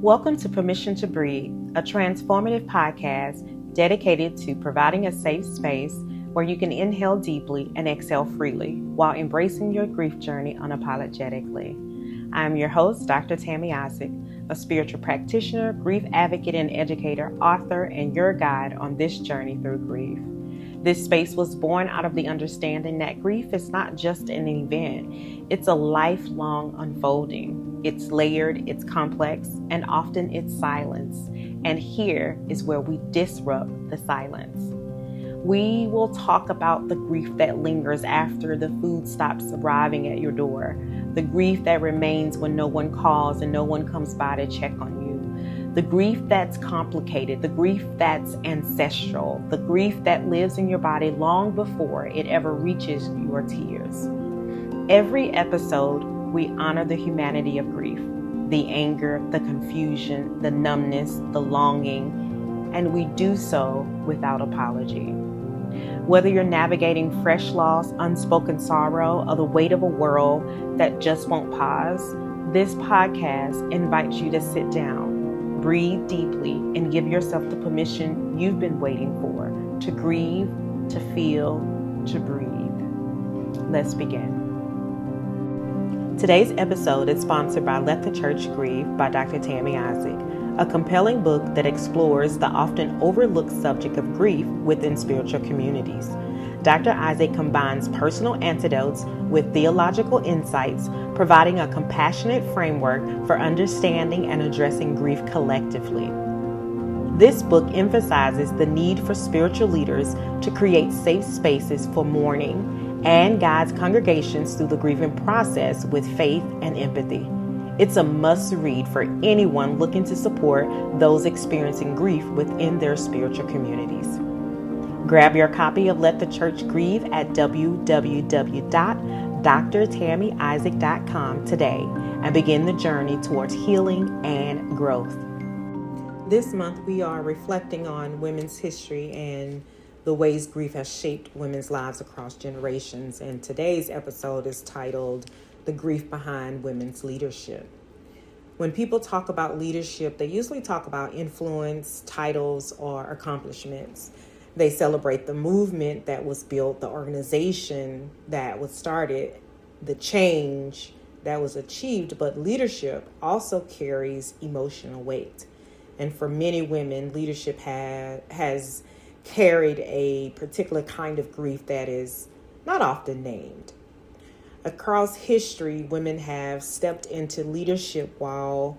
Welcome to Permission to Breathe, a transformative podcast dedicated to providing a safe space where you can inhale deeply and exhale freely while embracing your grief journey unapologetically. I am your host, Dr. Tammy Isaac, a spiritual practitioner, grief advocate and educator, author, and your guide on this journey through grief. This space was born out of the understanding that grief is not just an event, it's a lifelong unfolding. It's layered, it's complex, and often it's silence. And here is where we disrupt the silence. We will talk about the grief that lingers after the food stops arriving at your door, the grief that remains when no one calls and no one comes by to check on you, the grief that's complicated, the grief that's ancestral, the grief that lives in your body long before it ever reaches your tears. Every episode, we honor the humanity of grief, the anger, the confusion, the numbness, the longing, and we do so without apology. Whether you're navigating fresh loss, unspoken sorrow, or the weight of a world that just won't pause, this podcast invites you to sit down, breathe deeply, and give yourself the permission you've been waiting for to grieve, to feel, to breathe. Let's begin. Today's episode is sponsored by Let the Church Grieve by Dr. Tammy Isaac, a compelling book that explores the often overlooked subject of grief within spiritual communities. Dr. Isaac combines personal antidotes with theological insights, providing a compassionate framework for understanding and addressing grief collectively. This book emphasizes the need for spiritual leaders to create safe spaces for mourning and guides congregations through the grieving process with faith and empathy. It's a must-read for anyone looking to support those experiencing grief within their spiritual communities. Grab your copy of Let the Church Grieve at www.drtammyisaac.com today and begin the journey towards healing and growth. This month, we are reflecting on women's history and the ways grief has shaped women's lives across generations. And today's episode is titled, The Grief Behind Women's Leadership. When people talk about leadership, they usually talk about influence, titles, or accomplishments. They celebrate the movement that was built, the organization that was started, the change that was achieved, but leadership also carries emotional weight. And for many women, leadership has carried a particular kind of grief that is not often named. Across history, women have stepped into leadership while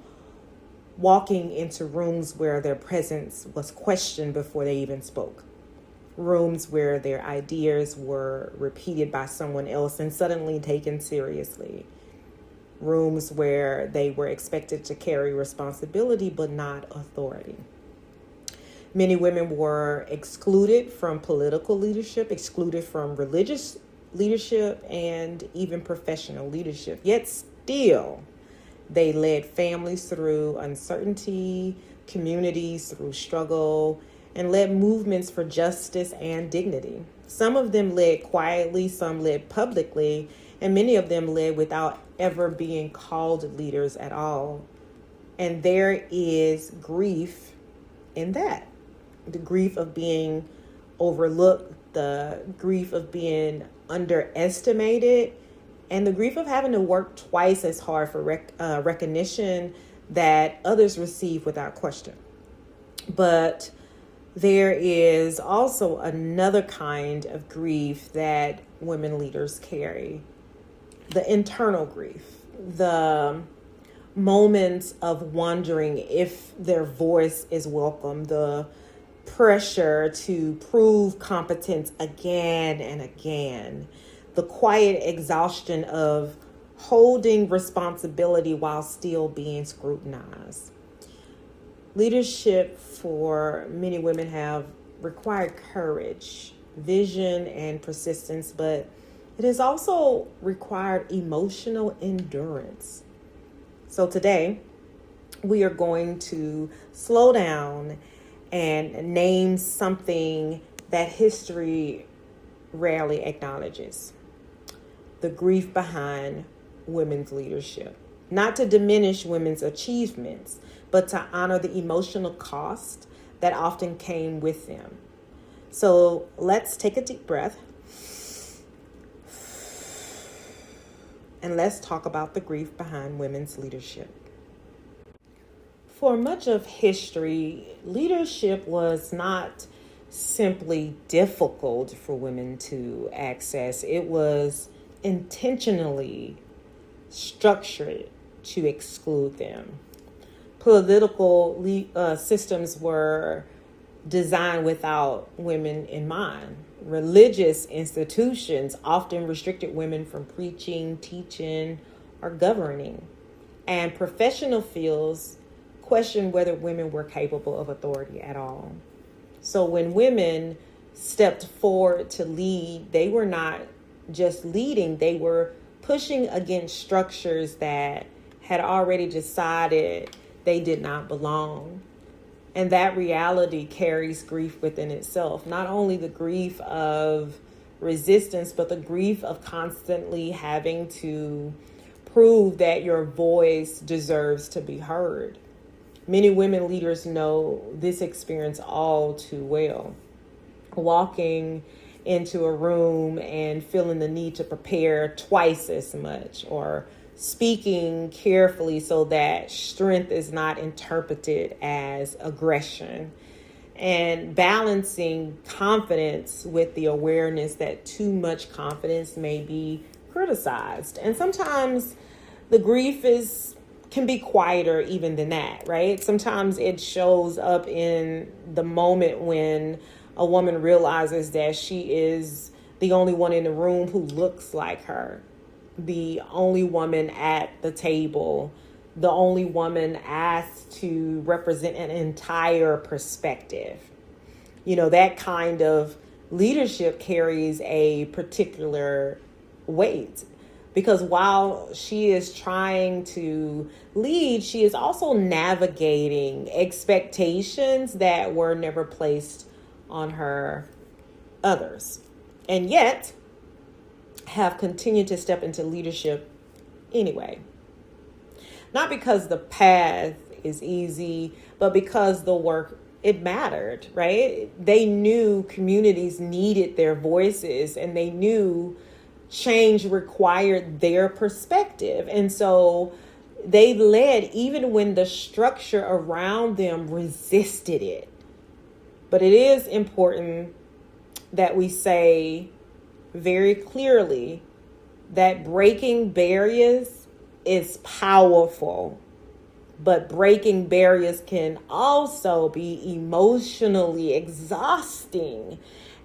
walking into rooms where their presence was questioned before they even spoke. Rooms where their ideas were repeated by someone else and suddenly taken seriously. Rooms where they were expected to carry responsibility but not authority. Many women were excluded from political leadership, excluded from religious leadership, and even professional leadership. Yet still, they led families through uncertainty, communities through struggle, and led movements for justice and dignity. Some of them led quietly, some led publicly, and many of them led without ever being called leaders at all. And there is grief in that. The grief of being overlooked, the grief of being underestimated, and the grief of having to work twice as hard for recognition that others receive without question. But there is also another kind of grief that women leaders carry, the internal grief, the moments of wondering if their voice is welcome, the pressure to prove competence again and again, the quiet exhaustion of holding responsibility while still being scrutinized. Leadership for many women have required courage, vision, and persistence, but it has also required emotional endurance. So today, we are going to slow down and name something that history rarely acknowledges: the grief behind women's leadership. not to diminish women's achievements, but to honor the emotional cost that often came with them. So let's take a deep breath and let's talk about the grief behind women's leadership. For much of history, leadership was not simply difficult for women to access. It was intentionally structured to exclude them. Political systems were designed without women in mind. Religious institutions often restricted women from preaching, teaching, or governing. And professional fields questioned whether women were capable of authority at all. So when women stepped forward to lead, they were not just leading, they were pushing against structures that had already decided they did not belong. And that reality carries grief within itself. Not only the grief of resistance, but the grief of constantly having to prove that your voice deserves to be heard. Many women leaders know this experience all too well. Walking into a room and feeling the need to prepare twice as much, or speaking carefully so that strength is not interpreted as aggression, and balancing confidence with the awareness that too much confidence may be criticized. And sometimes the grief can be quieter even than that, right? Sometimes it shows up in the moment when a woman realizes that she is the only one in the room who looks like her, the only woman at the table, the only woman asked to represent an entire perspective. You know, that kind of leadership carries a particular weight, because while she is trying to lead, she is also navigating expectations that were never placed on her others, and yet have continued to step into leadership anyway. Not because the path is easy, but because the work, it mattered, right? They knew communities needed their voices, and they knew change required their perspective. And so they led even when the structure around them resisted it. But it is important that we say very clearly that breaking barriers is powerful, but breaking barriers can also be emotionally exhausting.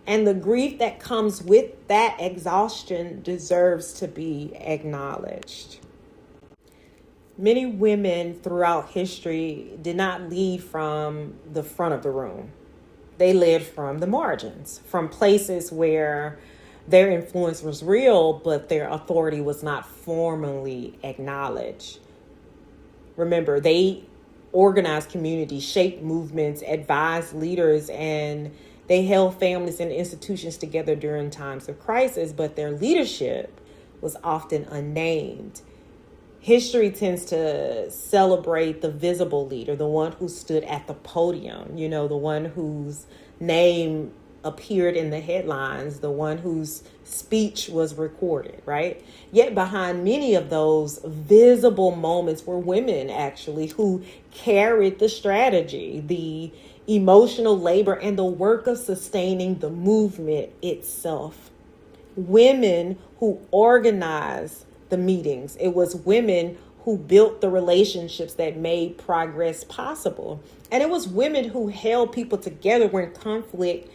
And the grief that comes with that exhaustion deserves to be acknowledged. Many women throughout history did not lead from the front of the room. They led from the margins, from places where their influence was real, but their authority was not formally acknowledged. Remember, they organized communities, shaped movements, advised leaders, and they held families and institutions together during times of crisis, but their leadership was often unnamed. History tends to celebrate the visible leader, the one who stood at the podium, you know, the one whose name appeared in the headlines, the one whose speech was recorded, right? Yet behind many of those visible moments were women actually who carried the strategy, the emotional labor, and the work of sustaining the movement itself. Women who organized the meetings. It was women who built the relationships that made progress possible. And it was women who held people together when conflict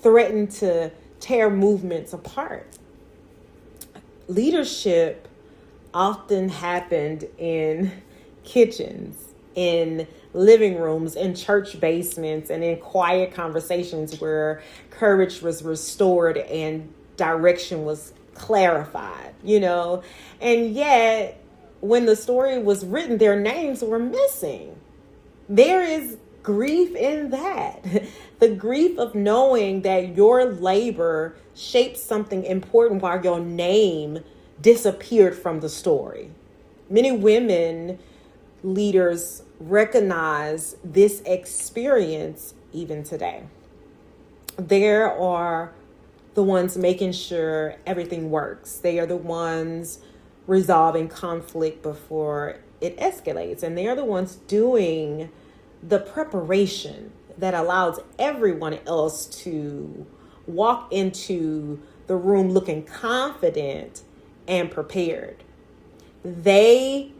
threatened to tear movements apart. Leadership often happened in kitchens, in living rooms, in church basements, and in quiet conversations where courage was restored and direction was clarified, you know. And yet, when the story was written, their names were missing. There is grief in that. The grief of knowing that your labor shaped something important while your name disappeared from the story. Many women leaders recognize this experience even today. There are the ones making sure everything works. They are the ones resolving conflict before it escalates. And they are the ones doing the preparation that allows everyone else to walk into the room looking confident and prepared. They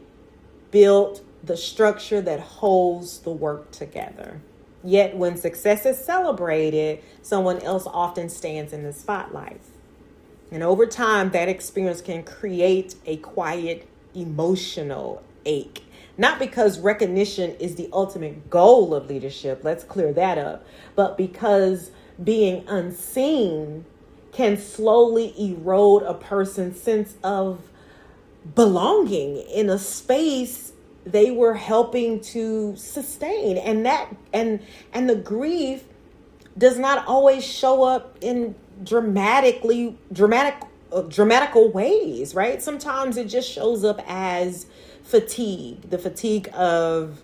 built the structure that holds the work together. Yet when success is celebrated, someone else often stands in the spotlight. And over time, that experience can create a quiet emotional ache. Not because recognition is the ultimate goal of leadership, let's clear that up, but because being unseen can slowly erode a person's sense of belonging in a space they were helping to sustain. And the grief does not always show up in dramatical ways, right? Sometimes it just shows up as fatigue, the fatigue of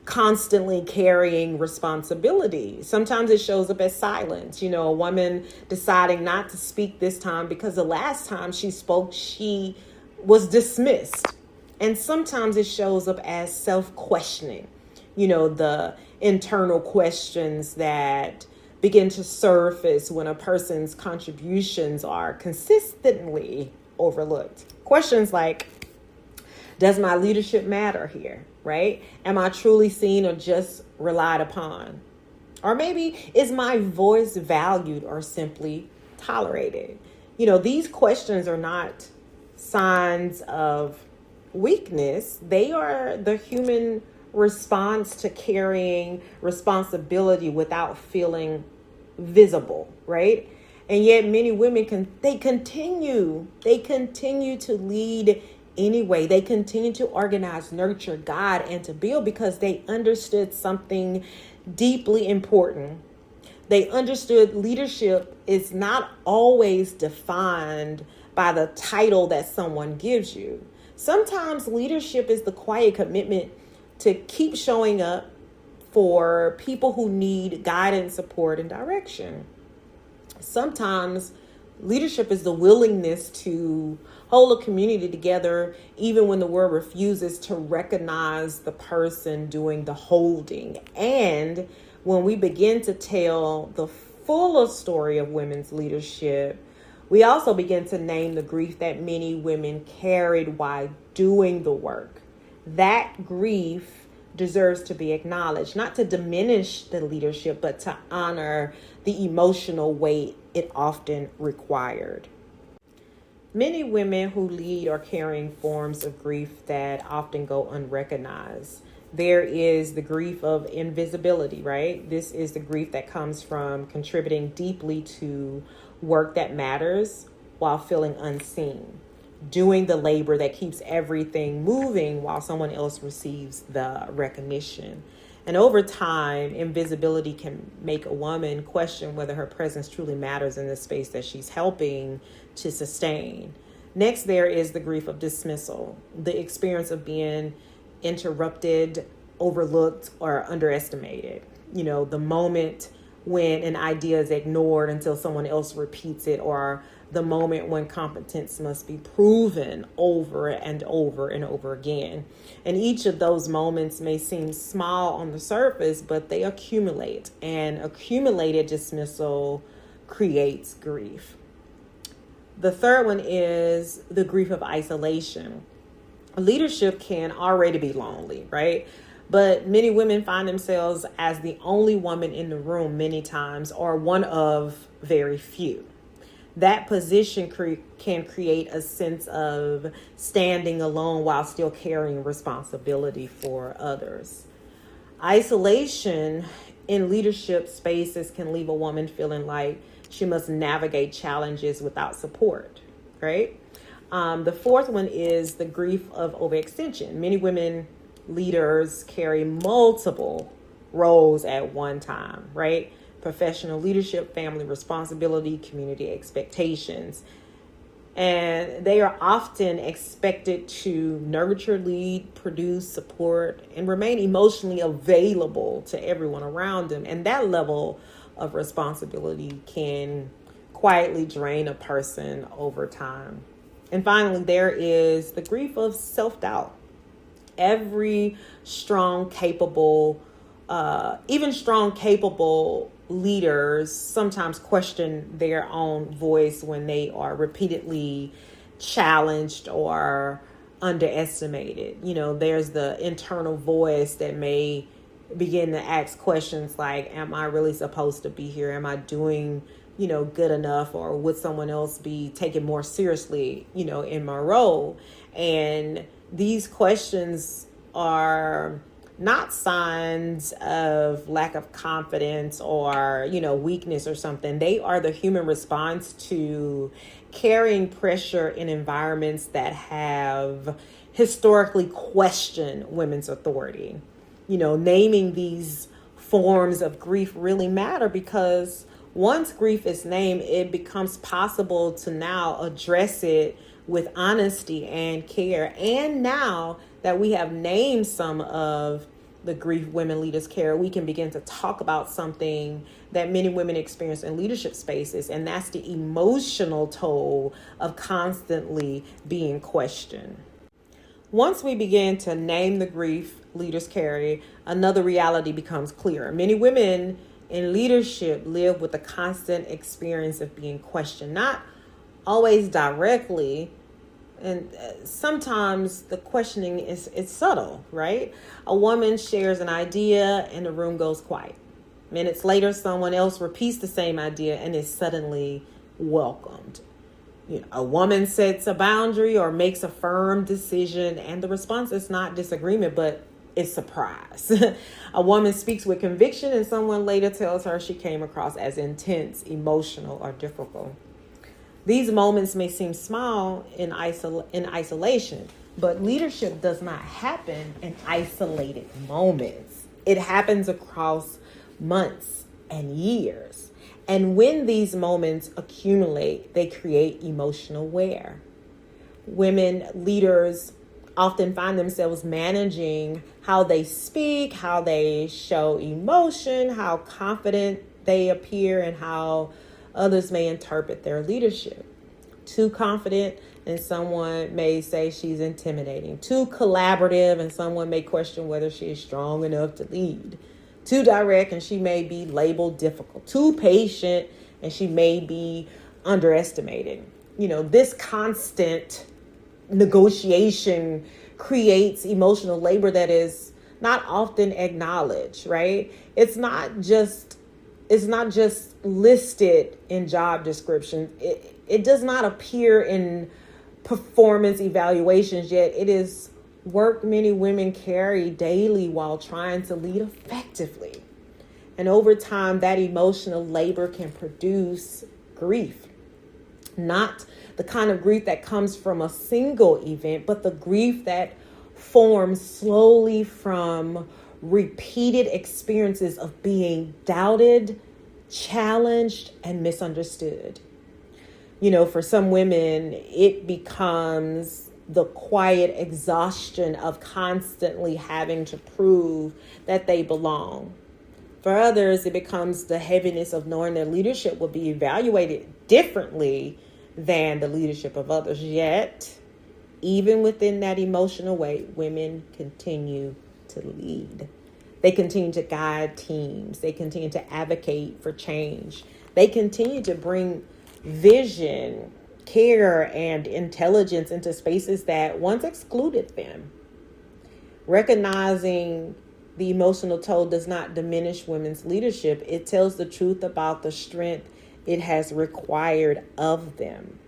constantly carrying responsibility. Sometimes it shows up as silence. A woman deciding not to speak this time because the last time she spoke, she was dismissed. And sometimes it shows up as self-questioning, the internal questions that begin to surface when a person's contributions are consistently overlooked. Questions like, does my leadership matter here, right? Am I truly seen or just relied upon? Or maybe, is my voice valued or simply tolerated? These questions are not signs of weakness. They are the human response to carrying responsibility without feeling visible, right? And yet many women continue to lead anyway. They continue to organize, nurture, guide, and to build because they understood something deeply important. They understood leadership is not always defined by the title that someone gives you. Sometimes leadership is the quiet commitment to keep showing up for people who need guidance, support, and direction. Sometimes leadership is the willingness to hold a community together even when the world refuses to recognize the person doing the holding. And when we begin to tell the fuller story of women's leadership, we also begin to name the grief that many women carried while doing the work. That grief deserves to be acknowledged, not to diminish the leadership, but to honor the emotional weight it often required. Many women who lead are carrying forms of grief that often go unrecognized. There is the grief of invisibility, right? This is the grief that comes from contributing deeply to work that matters while feeling unseen, doing the labor that keeps everything moving while someone else receives the recognition. And over time, invisibility can make a woman question whether her presence truly matters in the space that she's helping to sustain. Next, there is the grief of dismissal, the experience of being interrupted, overlooked, or underestimated. The moment when an idea is ignored until someone else repeats it, or the moment when competence must be proven over and over and over again. And each of those moments may seem small on the surface, but they accumulate, and accumulated dismissal creates grief. The third one is the grief of isolation. Leadership can already be lonely, right? But many women find themselves as the only woman in the room many times, or one of very few. That position can create a sense of standing alone while still carrying responsibility for others. Isolation in leadership spaces can leave a woman feeling like she must navigate challenges without support, right? The fourth one is the grief of overextension. Many women leaders carry multiple roles at one time, right? Professional leadership, family responsibility, community expectations. And they are often expected to nurture, lead, produce, support, and remain emotionally available to everyone around them. And that level of responsibility can quietly drain a person over time. And finally, there is the grief of self-doubt. Every strong, capable, even strong, capable leaders sometimes question their own voice when they are repeatedly challenged or underestimated. There's the internal voice that may begin to ask questions like, am I really supposed to be here? Am I doing, good enough? Or would someone else be taken more seriously, in my role? And these questions are not signs of lack of confidence or, weakness or something. They are the human response to carrying pressure in environments that have historically questioned women's authority. Naming these forms of grief really matter, because once grief is named, it becomes possible to now address it with honesty and care. And now that we have named some of the grief women leaders carry, we can begin to talk about something that many women experience in leadership spaces, and that's the emotional toll of constantly being questioned. Once we begin to name the grief leaders carry, another reality becomes clearer. Many women in leadership live with the constant experience of being questioned, not always directly. And sometimes the questioning it's subtle, right? A woman shares an idea and the room goes quiet. Minutes later, someone else repeats the same idea and is suddenly welcomed. A woman sets a boundary or makes a firm decision, and the response is not disagreement, but it's surprise. A woman speaks with conviction, and someone later tells her she came across as intense, emotional, or difficult. These moments may seem small in isolation, but leadership does not happen in isolated moments. It happens across months and years. And when these moments accumulate, they create emotional wear. Women leaders often find themselves managing how they speak, how they show emotion, how confident they appear, and how others may interpret their leadership. Too confident, and someone may say she's intimidating. Too collaborative, and someone may question whether she is strong enough to lead. Too direct, and she may be labeled difficult. Too patient, and she may be underestimated. This constant negotiation creates emotional labor that is not often acknowledged, right? It's not just listed in job descriptions. It does not appear in performance evaluations, yet it is work many women carry daily while trying to lead effectively. And over time, that emotional labor can produce grief. Not the kind of grief that comes from a single event, but the grief that forms slowly from repeated experiences of being doubted, challenged, and misunderstood. For some women, it becomes the quiet exhaustion of constantly having to prove that they belong. For others, it becomes the heaviness of knowing their leadership will be evaluated differently than the leadership of others. Yet, even within that emotional weight, women continue to lead. They continue to guide teams. They continue to advocate for change. They continue to bring vision, care, and intelligence into spaces that once excluded them. Recognizing the emotional toll does not diminish women's leadership. It tells the truth about the strength it has required of them.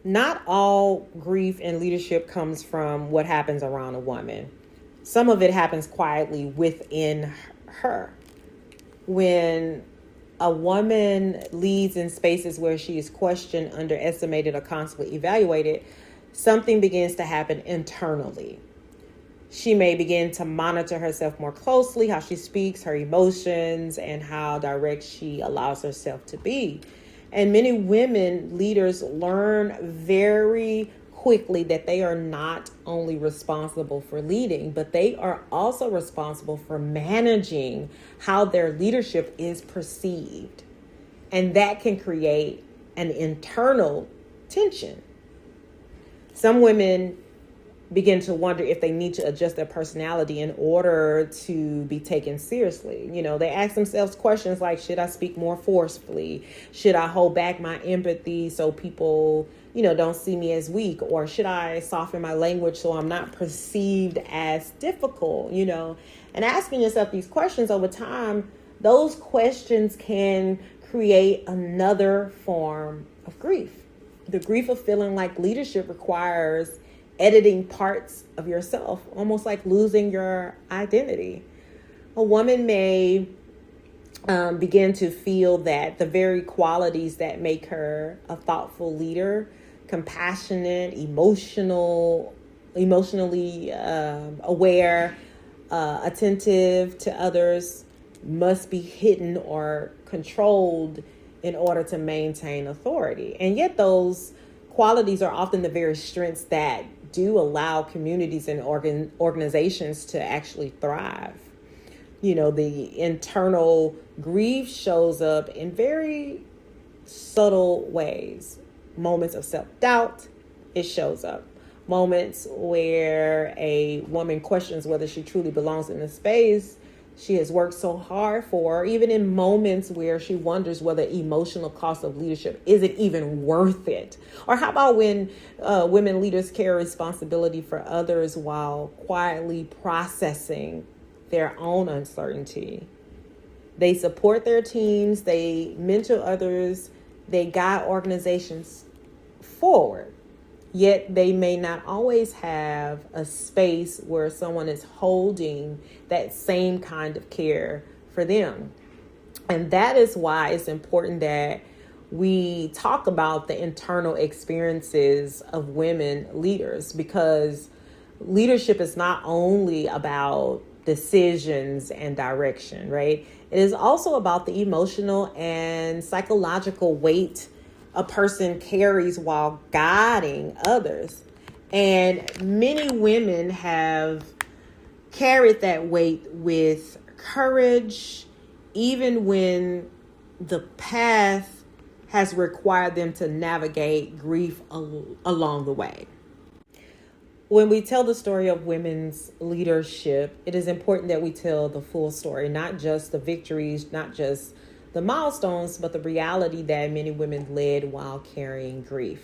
Not all grief in leadership comes from what happens around a woman. Some of it happens quietly within her. When a woman leads in spaces where she is questioned, underestimated, or constantly evaluated, something begins to happen internally. She may begin to monitor herself more closely, how she speaks, her emotions, and how direct she allows herself to be. And many women leaders learn very quickly that they are not only responsible for leading, but they are also responsible for managing how their leadership is perceived. And that can create an internal tension. Some women begin to wonder if they need to adjust their personality in order to be taken seriously. They ask themselves questions like, should I speak more forcefully? Should I hold back my empathy so people, don't see me as weak? Or should I soften my language so I'm not perceived as difficult? And asking yourself these questions over time, those questions can create another form of grief. The grief of feeling like leadership requires editing parts of yourself, almost like losing your identity. A woman may begin to feel that the very qualities that make her a thoughtful leader, compassionate, emotionally aware, attentive to others, must be hidden or controlled in order to maintain authority. And yet those qualities are often the very strengths that do allow communities and organizations to actually thrive. The internal grief shows up in very subtle ways. Moments of self-doubt, it shows up. Moments where a woman questions whether she truly belongs in the space she has worked so hard for, even in moments where she wonders whether emotional cost of leadership is it even worth it. Or how about when women leaders carry responsibility for others while quietly processing their own uncertainty? They support their teams, they mentor others, they guide organizations forward. Yet they may not always have a space where someone is holding that same kind of care for them. And that is why it's important that we talk about the internal experiences of women leaders, because leadership is not only about decisions and direction, right? It is also about the emotional and psychological weight a person carries while guiding others. And many women have carried that weight with courage, even when the path has required them to navigate grief along the way. When we tell the story of women's leadership, it is important that we tell the full story, not just the victories, not just the milestones, but the reality that many women led while carrying grief.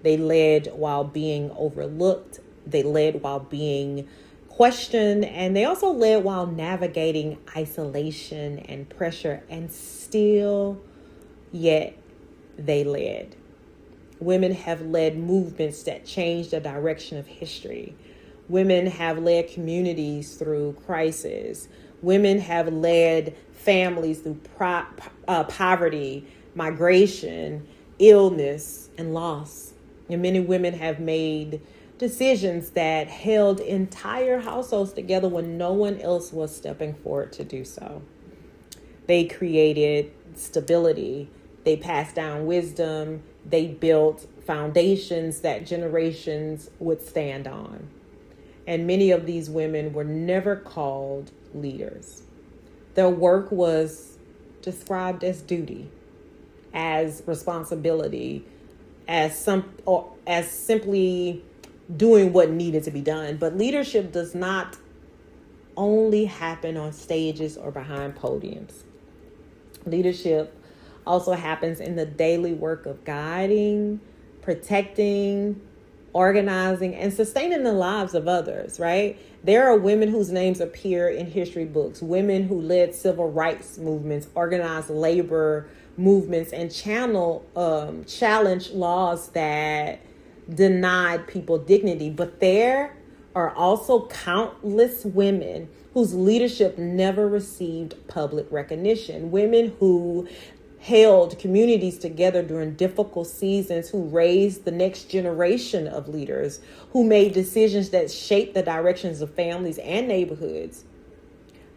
They led while being overlooked. They led while being questioned. And they also led while navigating isolation and pressure. And still, yet, they led. Women have led movements that changed the direction of history. Women have led communities through crisis. Women have led families through poverty, migration, illness, and loss. And many women have made decisions that held entire households together when no one else was stepping forward to do so. They created stability. They passed down wisdom. They built foundations that generations would stand on. And many of these women were never called leaders. Their work was described as duty, as responsibility, as simply doing what needed to be done. But leadership does not only happen on stages or behind podiums. Leadership also happens in the daily work of guiding, protecting, organizing, and sustaining the lives of others, right? There are women whose names appear in history books, women who led civil rights movements, organized labor movements, and challenged laws that denied people dignity. But there are also countless women whose leadership never received public recognition, women who held communities together during difficult seasons, who raised the next generation of leaders, who made decisions that shaped the directions of families and neighborhoods.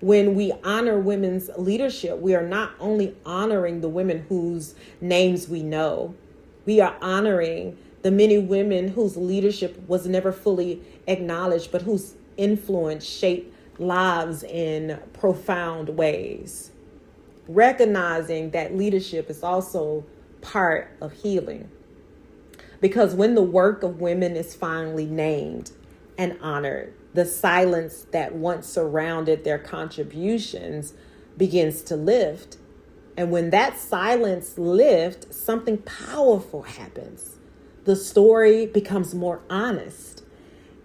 When we honor women's leadership, we are not only honoring the women whose names we know, we are honoring the many women whose leadership was never fully acknowledged, but whose influence shaped lives in profound ways. Recognizing that leadership is also part of healing. Because when the work of women is finally named and honored, the silence that once surrounded their contributions begins to lift. And when that silence lifts, something powerful happens. The story becomes more honest.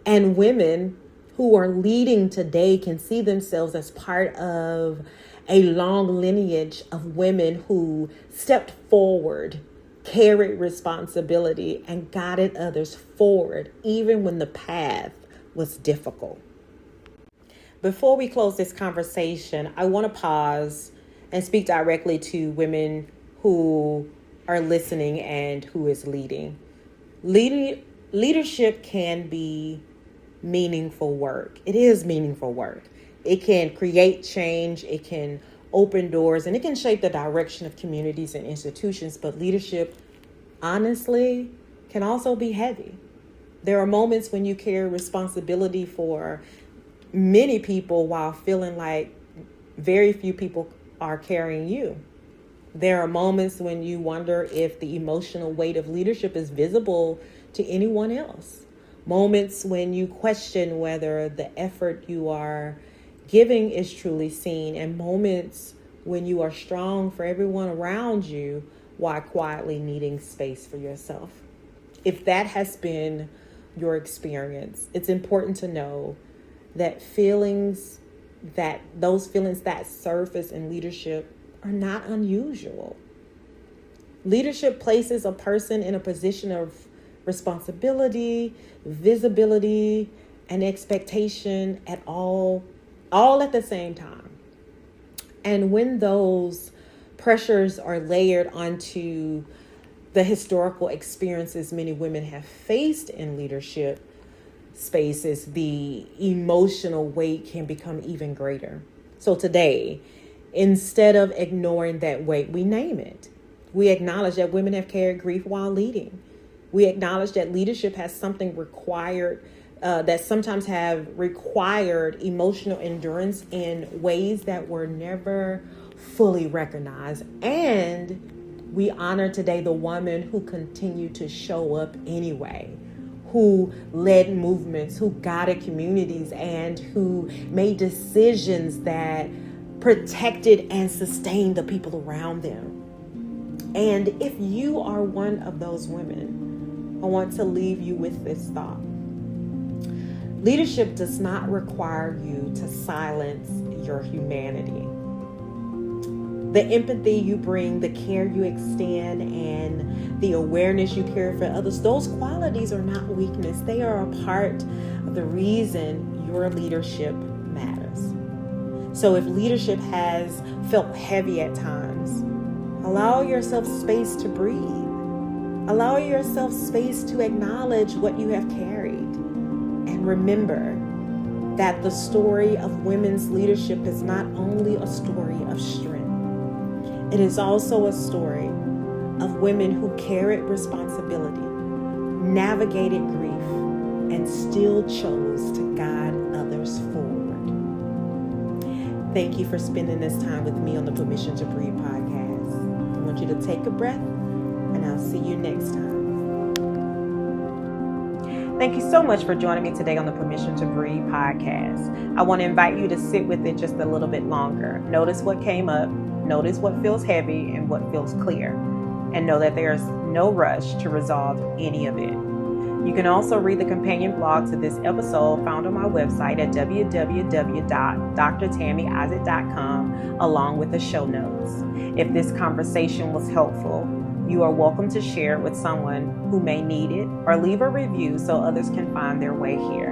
And women who are leading today can see themselves as part of a long lineage of women who stepped forward, carried responsibility, and guided others forward, even when the path was difficult. Before we close this conversation, I want to pause and speak directly to women who are listening and who is leading. Leadership can be meaningful work. It is meaningful work. It can create change. It can open doors, and it can shape the direction of communities and institutions. But leadership, honestly, can also be heavy. There are moments when you carry responsibility for many people while feeling like very few people are carrying you. There are moments when you wonder if the emotional weight of leadership is visible to anyone else. Moments when you question whether the effort you are giving is truly seen, and moments when you are strong for everyone around you while quietly needing space for yourself. If that has been your experience, it's important to know that those feelings that surface in leadership are not unusual. Leadership places a person in a position of responsibility, visibility, and expectation at all at the same time. And when those pressures are layered onto the historical experiences many women have faced in leadership spaces, the emotional weight can become even greater. So today, instead of ignoring that weight, we name it. We acknowledge that women have carried grief while leading. We acknowledge that leadership has something required, that sometimes have required emotional endurance in ways that were never fully recognized. And we honor today the woman who continued to show up anyway, who led movements, who guided communities, and who made decisions that protected and sustained the people around them. And if you are one of those women, I want to leave you with this thought. Leadership does not require you to silence your humanity. The empathy you bring, the care you extend, and the awareness you carry for others, those qualities are not weakness. They are a part of the reason your leadership matters. So if leadership has felt heavy at times, allow yourself space to breathe. Allow yourself space to acknowledge what you have carried. And remember that the story of women's leadership is not only a story of strength. It is also a story of women who carried responsibility, navigated grief, and still chose to guide others forward. Thank you for spending this time with me on the Permission to Breathe podcast. I want you to take a breath, and I'll see you next time. Thank you so much for joining me today on the Permission to Breathe podcast. I want to invite you to sit with it just a little bit longer. Notice what came up, notice what feels heavy and what feels clear, and know that there's no rush to resolve any of it. You can also read the companion blog to this episode found on my website at www.drtammyisaac.com along with the show notes. If this conversation was helpful, you are welcome to share it with someone who may need it or leave a review so others can find their way here.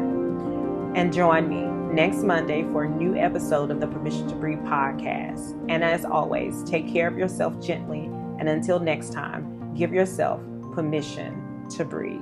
And join me next Monday for a new episode of the Permission to Breathe podcast. And as always, take care of yourself gently. And until next time, give yourself permission to breathe.